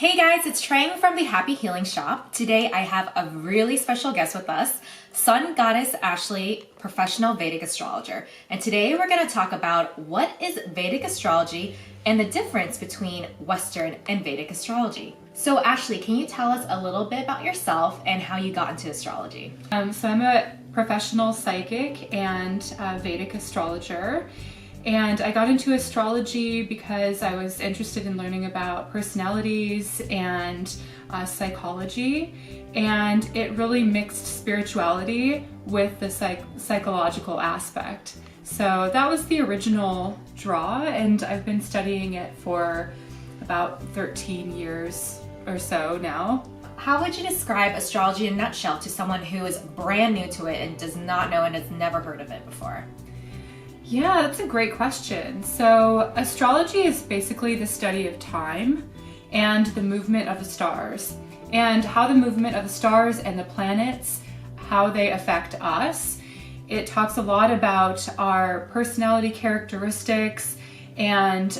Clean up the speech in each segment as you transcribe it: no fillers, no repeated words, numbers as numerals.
Hey guys, it's Trang from the Happy Healing Shop. Today I have a really special guest with us, SunGoddess Ashley, professional Vedic astrologer. And today we're going to talk about what is Vedic astrology and the difference between Western and Vedic astrology. So Ashley, can you tell us a little bit about yourself and how you got into astrology? So I'm a professional psychic and Vedic astrologer. And I got into astrology because I was interested in learning about personalities and psychology, and it really mixed spirituality with the psychological aspect. So that was the original draw, and I've been studying it for about 13 years or so now. How would you describe astrology in a nutshell to someone who is brand new to it and does not know and has never heard of it before? Yeah, that's a great question. So astrology is basically the study of time and the movement of the stars, and how the movement of the stars and the planets, how they affect us. It talks a lot about our personality characteristics and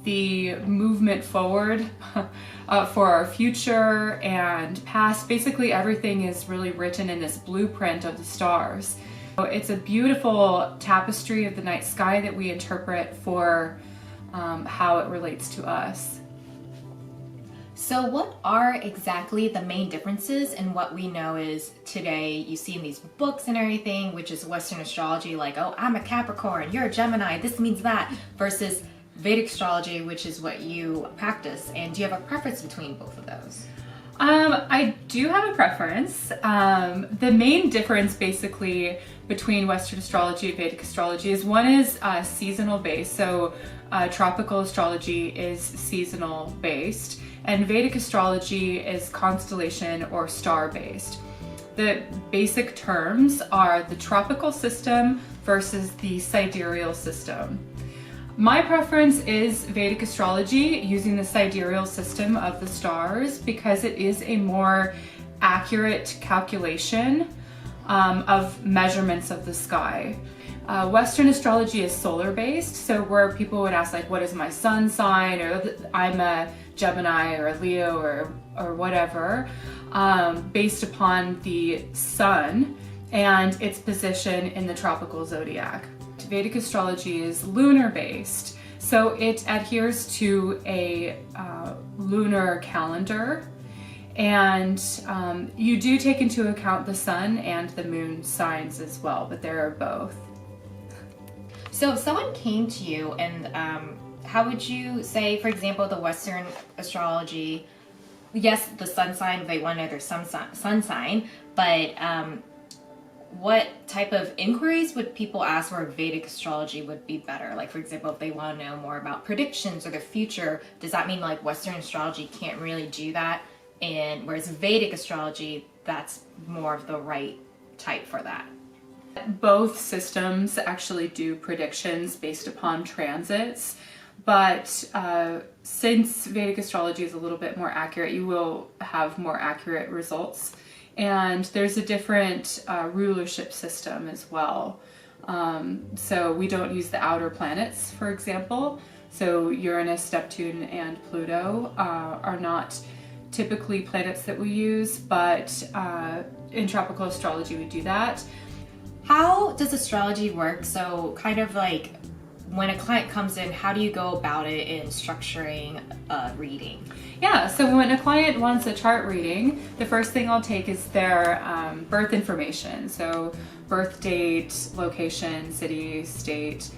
the movement forward for our future and past. Basically everything is really written in this blueprint of the stars. It's a beautiful tapestry of the night sky that we interpret for how it relates to us. So what are exactly the main differences in what we know is today you see in these books and everything, which is Western astrology, like, oh, I'm a Capricorn, you're a Gemini, this means that, versus Vedic astrology, which is what you practice? And do you have a preference between both of those? I do have a preference. The main difference basically between Western astrology and Vedic astrology is one is seasonal based. So tropical astrology is seasonal based, and Vedic astrology is constellation or star based. The basic terms are the tropical system versus the sidereal system. My preference is Vedic astrology using the sidereal system of the stars because it is a more accurate calculation of measurements of the sky. Western astrology is solar based, so where people would ask like, what is my sun sign, or I'm a Gemini or a Leo or whatever, based upon the sun and its position in the tropical zodiac. Vedic astrology is lunar based, so it adheres to a lunar calendar, and you do take into account the sun and the moon signs as well, but there are both. So if someone came to you and how would you say, for example, the Western astrology, yes, the sun sign, they want to know their sun sign, but what type of inquiries would people ask where Vedic astrology would be better? Like, for example, if they want to know more about predictions or the future, does that mean like Western astrology can't really do that? And whereas Vedic astrology, that's more of the right type for that? Both systems actually do predictions based upon transits, but since Vedic astrology is a little bit more accurate, you will have more accurate results. And there's a different rulership system as well. So we don't use the outer planets, for example. So Uranus, Neptune, and Pluto are not typically planets that we use, but in tropical astrology we do that. How does astrology work? So kind of like when a client comes in, how do you go about it in structuring a reading? Yeah, so when a client wants a chart reading, the first thing I'll take is their birth information. So birth date, location, city, state,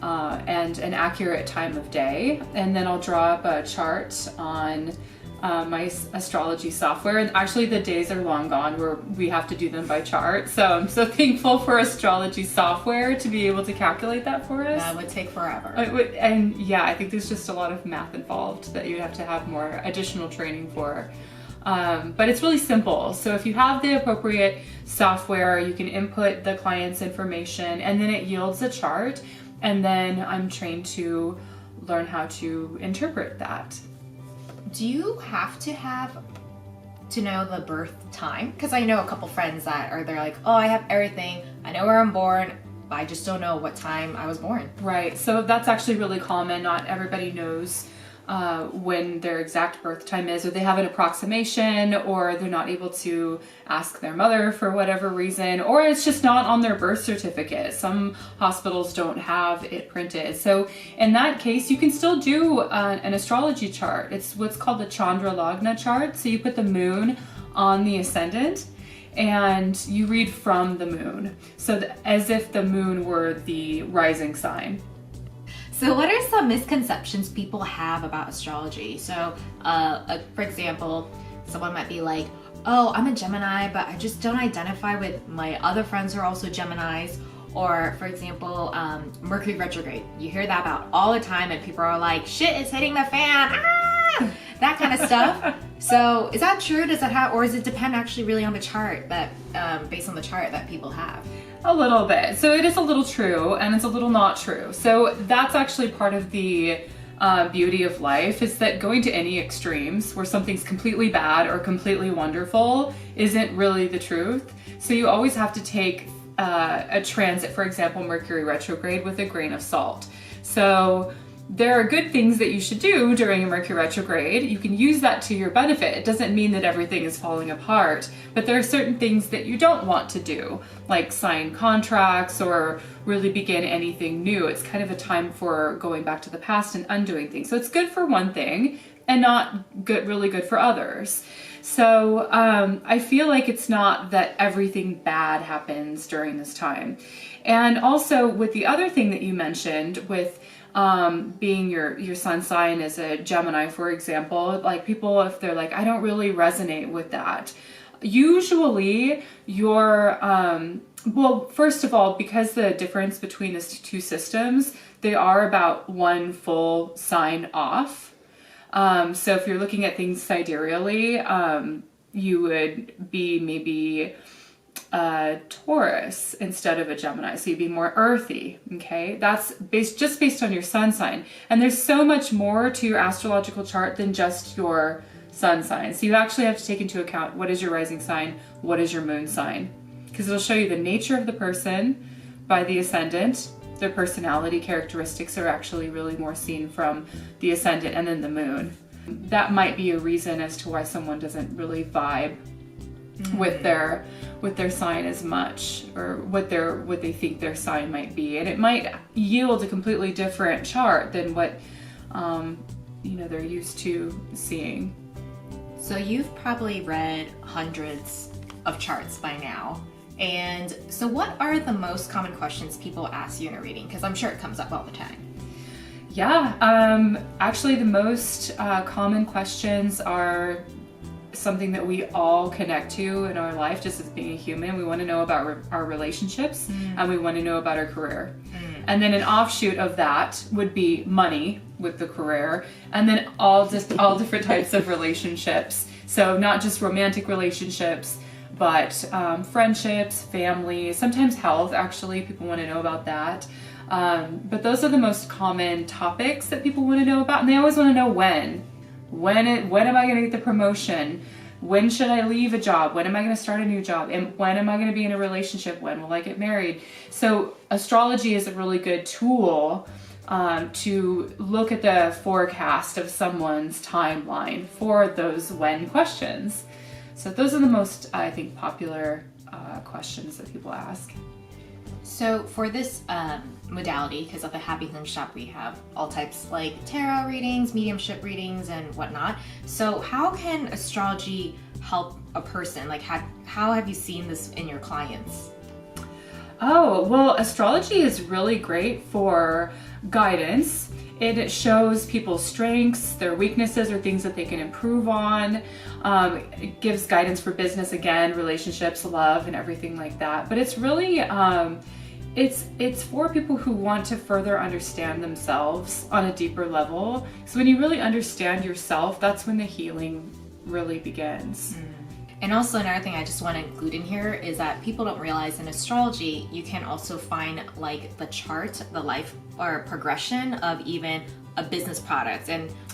and an accurate time of day. And then I'll draw up a chart on my astrology software, and actually the days are long gone where we have to do them by chart, so I'm so thankful for astrology software to be able to calculate that for us. That would take forever. And yeah, I think there's just a lot of math involved that you'd have to have more additional training for. But it's really simple. So if you have the appropriate software, you can input the client's information and then it yields a chart, and then I'm trained to learn how to interpret that. Do you have to know the birth time? Because I know a couple friends that they're like, oh, I have everything, I know where I'm born, but I just don't know what time I was born. Right, so that's actually really common. Not everybody knows when their exact birth time is, or they have an approximation, or they're not able to ask their mother for whatever reason, or it's just not on their birth certificate. Some hospitals don't have it printed. So in that case, you can still do an astrology chart. It's what's called the Chandra Lagna chart. So you put the moon on the ascendant and you read from the moon. So as if the moon were the rising sign. So what are some misconceptions people have about astrology? So, for example, someone might be like, oh, I'm a Gemini, but I just don't identify with my other friends who are also Geminis. Or, for example, Mercury retrograde. You hear that about all the time and people are like, shit, it's hitting the fan. Ah! That kind of stuff. So is that true? Does that have, or does it depend actually really on the chart that, based on the chart that people have? A little bit. So it is a little true and it's a little not true. So that's actually part of the beauty of life, is that going to any extremes where something's completely bad or completely wonderful isn't really the truth. So you always have to take a transit, for example, Mercury retrograde, with a grain of salt. So there are good things that you should do during a Mercury retrograde. You can use that to your benefit. It doesn't mean that everything is falling apart, but there are certain things that you don't want to do, like sign contracts or really begin anything new. It's kind of a time for going back to the past and undoing things. So it's good for one thing and not really good for others. So I feel like it's not that everything bad happens during this time. And also with the other thing that you mentioned with being your sun sign as a Gemini, for example, like people, if they're like, I don't really resonate with that. Usually your, well, first of all, because the difference between these two systems, they are about one full sign off. So if you're looking at things sidereally, you would be maybe Taurus instead of a Gemini, so you'd be more earthy. Okay, that's just based on your sun sign, and there's so much more to your astrological chart than just your sun sign. So you actually have to take into account what is your rising sign, what is your moon sign, because it'll show you the nature of the person by the ascendant. Their personality characteristics are actually really more seen from the ascendant and then the moon. That might be a reason as to why someone doesn't really vibe with their sign as much, or what they think their sign might be, and it might yield a completely different chart than what they're used to seeing. So you've probably read hundreds of charts by now. And so what are the most common questions people ask you in a reading? Because I'm sure it comes up all the time. Yeah, actually the most common questions are something that we all connect to in our life, just as being a human. We want to know about our relationships, and we want to know about our career. And then an offshoot of that would be money with the career, and then all different types of relationships. So not just romantic relationships, but friendships, family, sometimes health. Actually, people want to know about that. But those are the most common topics that people want to know about, and they always want to know when. When am I going to get the promotion? When should I leave a job? When am I going to start a new job? And when am I going to be in a relationship? When will I get married? So astrology is a really good tool to look at the forecast of someone's timeline for those when questions. So those are the most, I think, popular questions that people ask. So for this modality, because of the Happy Home Shop, we have all types like tarot readings, mediumship readings, and whatnot. So how can astrology help a person? Like how have you seen this in your clients? Oh, well, astrology is really great for guidance. It shows people's strengths, their weaknesses, or things that they can improve on. It gives guidance for business, again, relationships, love, and everything like that. But it's really, it's for people who want to further understand themselves on a deeper level. So when you really understand yourself, that's when the healing really begins. And also another thing I just want to include in here is that people don't realize in astrology, you can also find like the chart, the life or progression of even a business product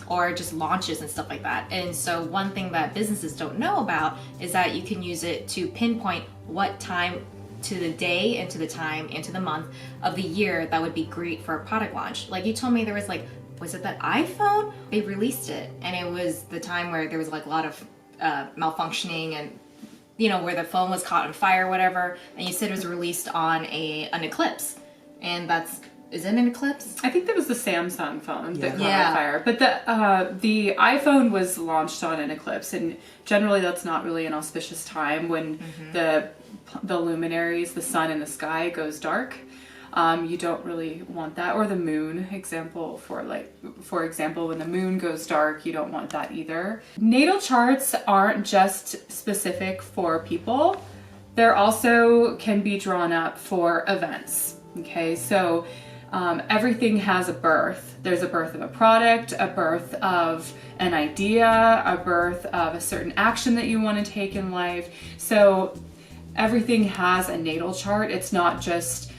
or just launches and stuff like that. And so one thing that businesses don't know about is that you can use it to pinpoint what time to the day and to the time and to the month of the year that would be great for a product launch. Like you told me there was like was it that iPhone? They released it, and it was the time where there was like a lot of malfunctioning, and you know, where the phone was caught on fire or whatever, and you said it was released on an eclipse, and is it an eclipse? I think that was the Samsung phone that caught Yeah. on fire. But the iPhone was launched on an eclipse, and generally that's not really an auspicious time when the luminaries, the sun in the sky, goes dark. You don't really want that. Or the moon, for example, when the moon goes dark, you don't want that either. Natal charts aren't just specific for people. They're also can be drawn up for events. Okay, so everything has a birth. There's a birth of a product, a birth of an idea, a birth of a certain action that you want to take in life. So everything has a natal chart. It's not just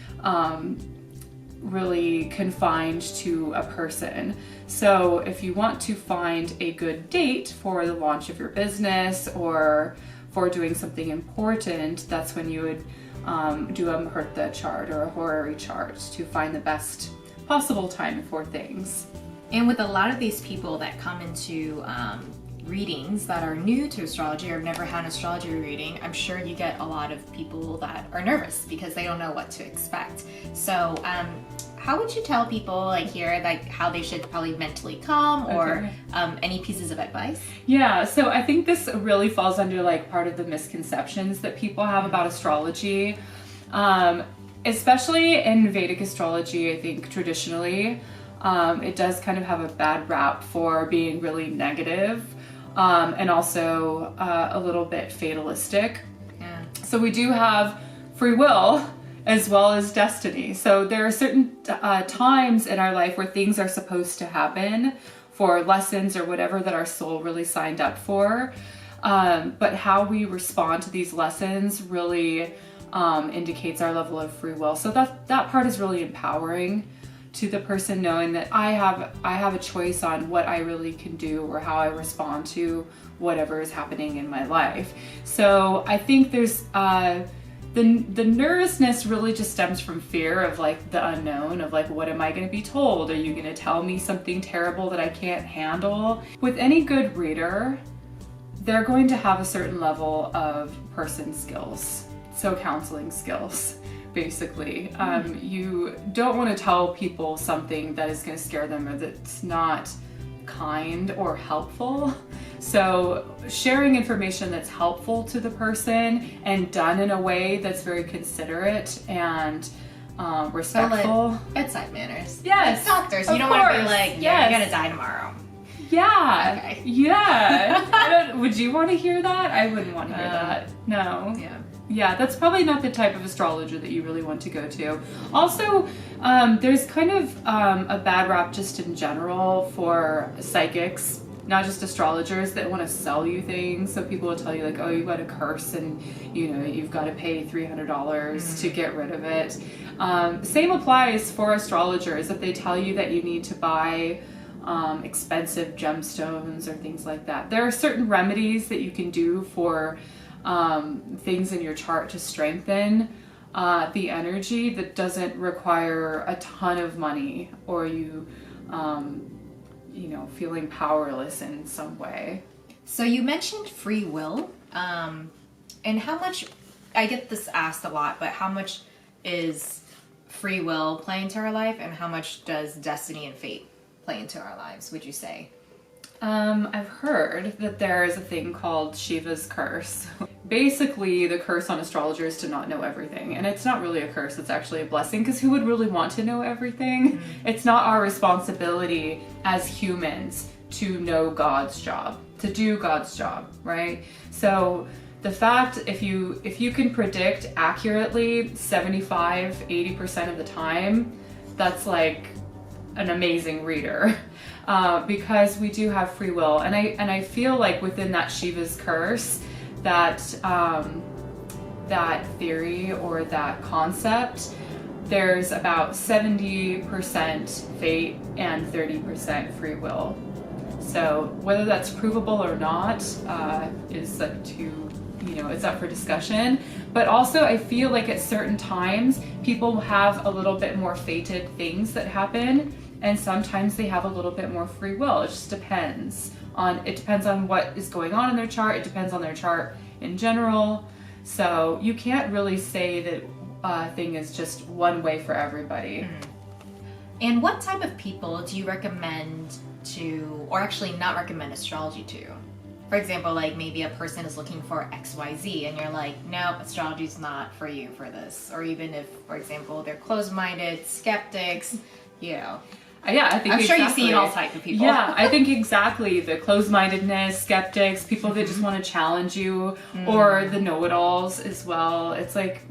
really confined to a person. So if you want to find a good date for the launch of your business or for doing something important, that's when you would do a Muhurta chart or a horary chart to find the best possible time for things. And with a lot of these people that come into readings that are new to astrology or have never had an astrology reading, I'm sure you get a lot of people that are nervous because they don't know what to expect. So how would you tell people like here, like how they should probably mentally come, or any pieces of advice? Yeah, so I think this really falls under like part of the misconceptions that people have about astrology. Especially in Vedic astrology, I think traditionally, it does kind of have a bad rap for being really negative, and also a little bit fatalistic. Yeah. So we do have free will as well as destiny. So there are certain times in our life where things are supposed to happen for lessons or whatever that our soul really signed up for. But how we respond to these lessons really indicates our level of free will. So that part is really empowering to the person, knowing that I have a choice on what I really can do or how I respond to whatever is happening in my life. So I think there's the nervousness really just stems from fear of like the unknown, of like, what am I going to be told? Are you going to tell me something terrible that I can't handle? With any good reader, they're going to have a certain level of person skills, so counseling skills, basically. You don't want to tell people something that is going to scare them or that's not kind or helpful. So sharing information that's helpful to the person and done in a way that's very considerate and respectful. So like bedside manners. Yes, Like doctors. You of don't want to be course. like, Yes. you're gonna die tomorrow. Yeah. Okay. Yeah. Would you want to hear that? I wouldn't want to hear that. No. Yeah. Yeah, that's probably not the type of astrologer that you really want to go to. Also, there's kind of a bad rap just in general for psychics, not just astrologers, that want to sell you things. So people will tell you like, oh, you got a curse and you've got to pay $300 to get rid of it. Same applies for astrologers. If they tell you that you need to buy expensive gemstones or things like that, there are certain remedies that you can do for things in your chart to strengthen the energy that doesn't require a ton of money or you feeling powerless in some way. So you mentioned free will, and how much, I get this asked a lot, but how much is free will play into our life and how much does destiny and fate play into our lives, would you say? I've heard that there is a thing called Shivas curse. Basically, the curse on astrologers to not know everything. And it's not really a curse, it's actually a blessing, because who would really want to know everything? It's not our responsibility as humans to know God's job, to do God's job, right? So the fact, if you can predict accurately 75-80% of the time, that's like an amazing reader. Because we do have free will, and I feel like within that Shiva's curse, that theory or that concept, there's about 70% fate and 30% free will. So whether that's provable or not is up to, it's up for discussion. But also I feel like at certain times people have a little bit more fated things that happen. and sometimes they have a little bit more free will. It just depends on what is going on in their chart. It depends on their chart in general. So you can't really say that thing is just one way for everybody. And what type of people do you recommend to, or actually not recommend astrology to? For example, like maybe a person is looking for XYZ and you're like, nope, astrology's not for you for this. Or even if, for example, they're closed-minded, skeptics, you know. Yeah, I think I'm sure you've seen all types of people. Yeah, I think exactly. The closed-mindedness, skeptics, people that just want to challenge you, or the know-it-alls as well. It's like,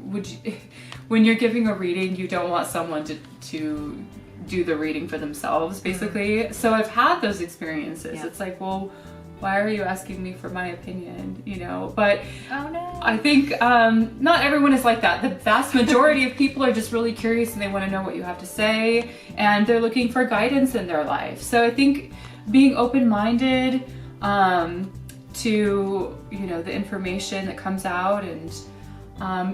when you're giving a reading, you don't want someone to do the reading for themselves, basically. So I've had those experiences. Yeah. It's like, well, why are you asking me for my opinion, you know? But oh no, I think not everyone is like that. The vast majority of people are just really curious and they want to know what you have to say, and they're looking for guidance in their life. So I think being open-minded to, you know, the information that comes out, and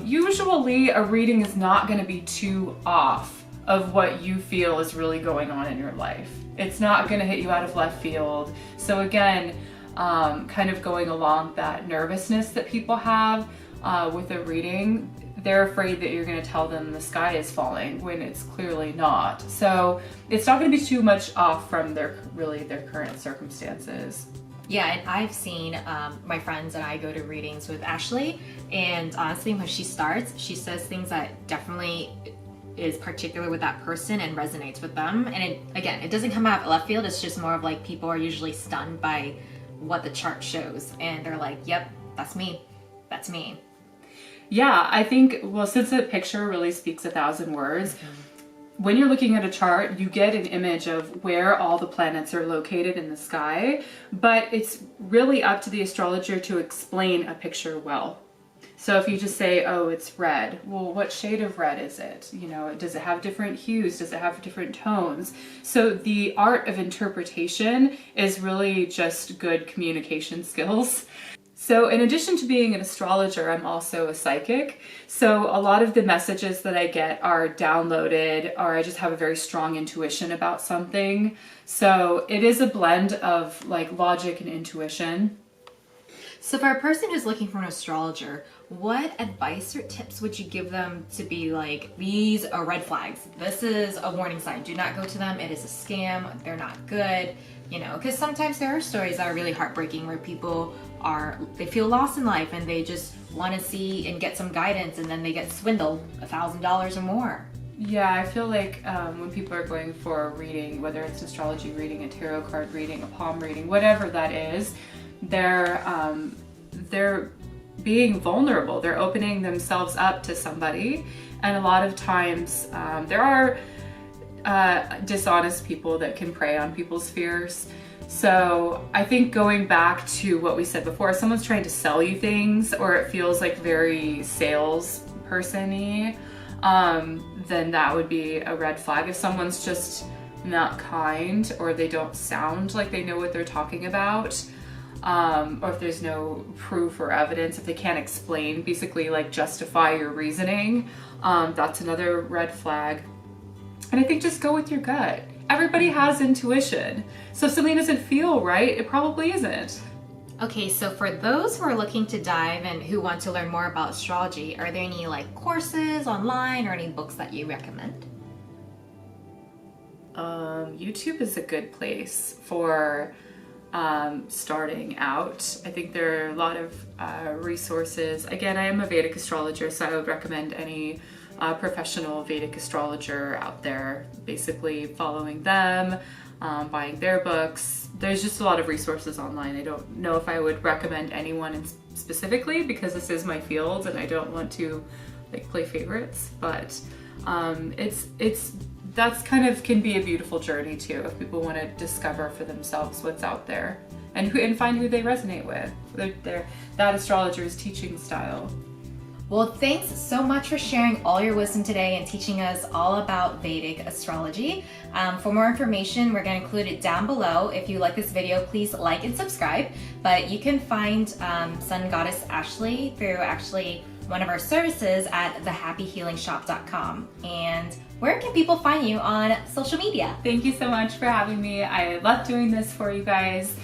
usually a reading is not going to be too off of what you feel is really going on in your life. It's not going to hit you out of left field. So again, kind of going along that nervousness that people have with a reading, they're afraid that you're going to tell them the sky is falling when it's clearly not. So it's not going to be too much off from their current circumstances. Yeah, and I've seen my friends and I go to readings with Ashley, and honestly, when she starts, she says things that definitely is particular with that person and resonates with them. And it doesn't come out of left field. It's just more of like people are usually stunned by what the chart shows, and they're like, yep, that's me. That's me. Yeah, I think, well, since a picture really speaks 1,000 words, when you're looking at a chart, you get an image of where all the planets are located in the sky, but it's really up to the astrologer to explain a picture well. So if you just say, oh, it's red, well, what shade of red is it? You know, does it have different hues? Does it have different tones? So the art of interpretation is really just good communication skills. So in addition to being an astrologer, I'm also a psychic. So a lot of the messages that I get are downloaded, or I just have a very strong intuition about something. So it is a blend of like logic and intuition. So for a person who's looking for an astrologer, what advice or tips would you give them to be like, these are red flags. This is a warning sign. Do not go to them. It is a scam. They're not good. You know, because sometimes there are stories that are really heartbreaking where people they feel lost in life and they just want to see and get some guidance, and then they get swindled $1,000 or more. Yeah, I feel like when people are going for a reading, whether it's an astrology reading, a tarot card reading, a palm reading, whatever that is, they're being vulnerable. They're opening themselves up to somebody, and a lot of times there are dishonest people that can prey on people's fears. So I think going back to what we said before, if someone's trying to sell you things, or it feels like very salesperson-y, then that would be a red flag. If someone's just not kind, or they don't sound like they know what they're talking about, or if there's no proof or evidence, if they can't explain, basically like justify your reasoning, that's another red flag. And I think just go with your gut. Everybody has intuition. So if something doesn't feel right, it probably isn't. Okay, so for those who are looking to dive and who want to learn more about astrology, are there any like courses online or any books that you recommend? YouTube is a good place for starting out. I think there are a lot of resources. Again, I am a Vedic astrologer, so I would recommend any professional Vedic astrologer out there, basically following them, buying their books. There's just a lot of resources online. I don't know if I would recommend anyone specifically, because this is my field and I don't want to like play favorites, but that's kind of can be a beautiful journey too, if people want to discover for themselves what's out there and find who they resonate with, that astrologer's teaching style. Well, thanks so much for sharing all your wisdom today and teaching us all about Vedic astrology. For more information, we're going to include it down below. If you like this video, please like and subscribe. But you can find SunGoddess Ashley through actually one of our services at thehappyhealingshop.com. And where can people find you on social media? Thank you so much for having me. I love doing this for you guys.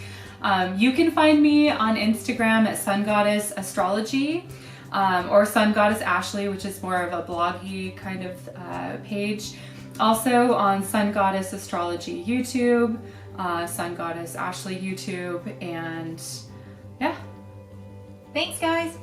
You can find me on Instagram at SunGoddess Astrology or SunGoddess Ashley, which is more of a bloggy kind of page. Also on SunGoddess Astrology YouTube, SunGoddess Ashley YouTube, and yeah. Thanks, guys.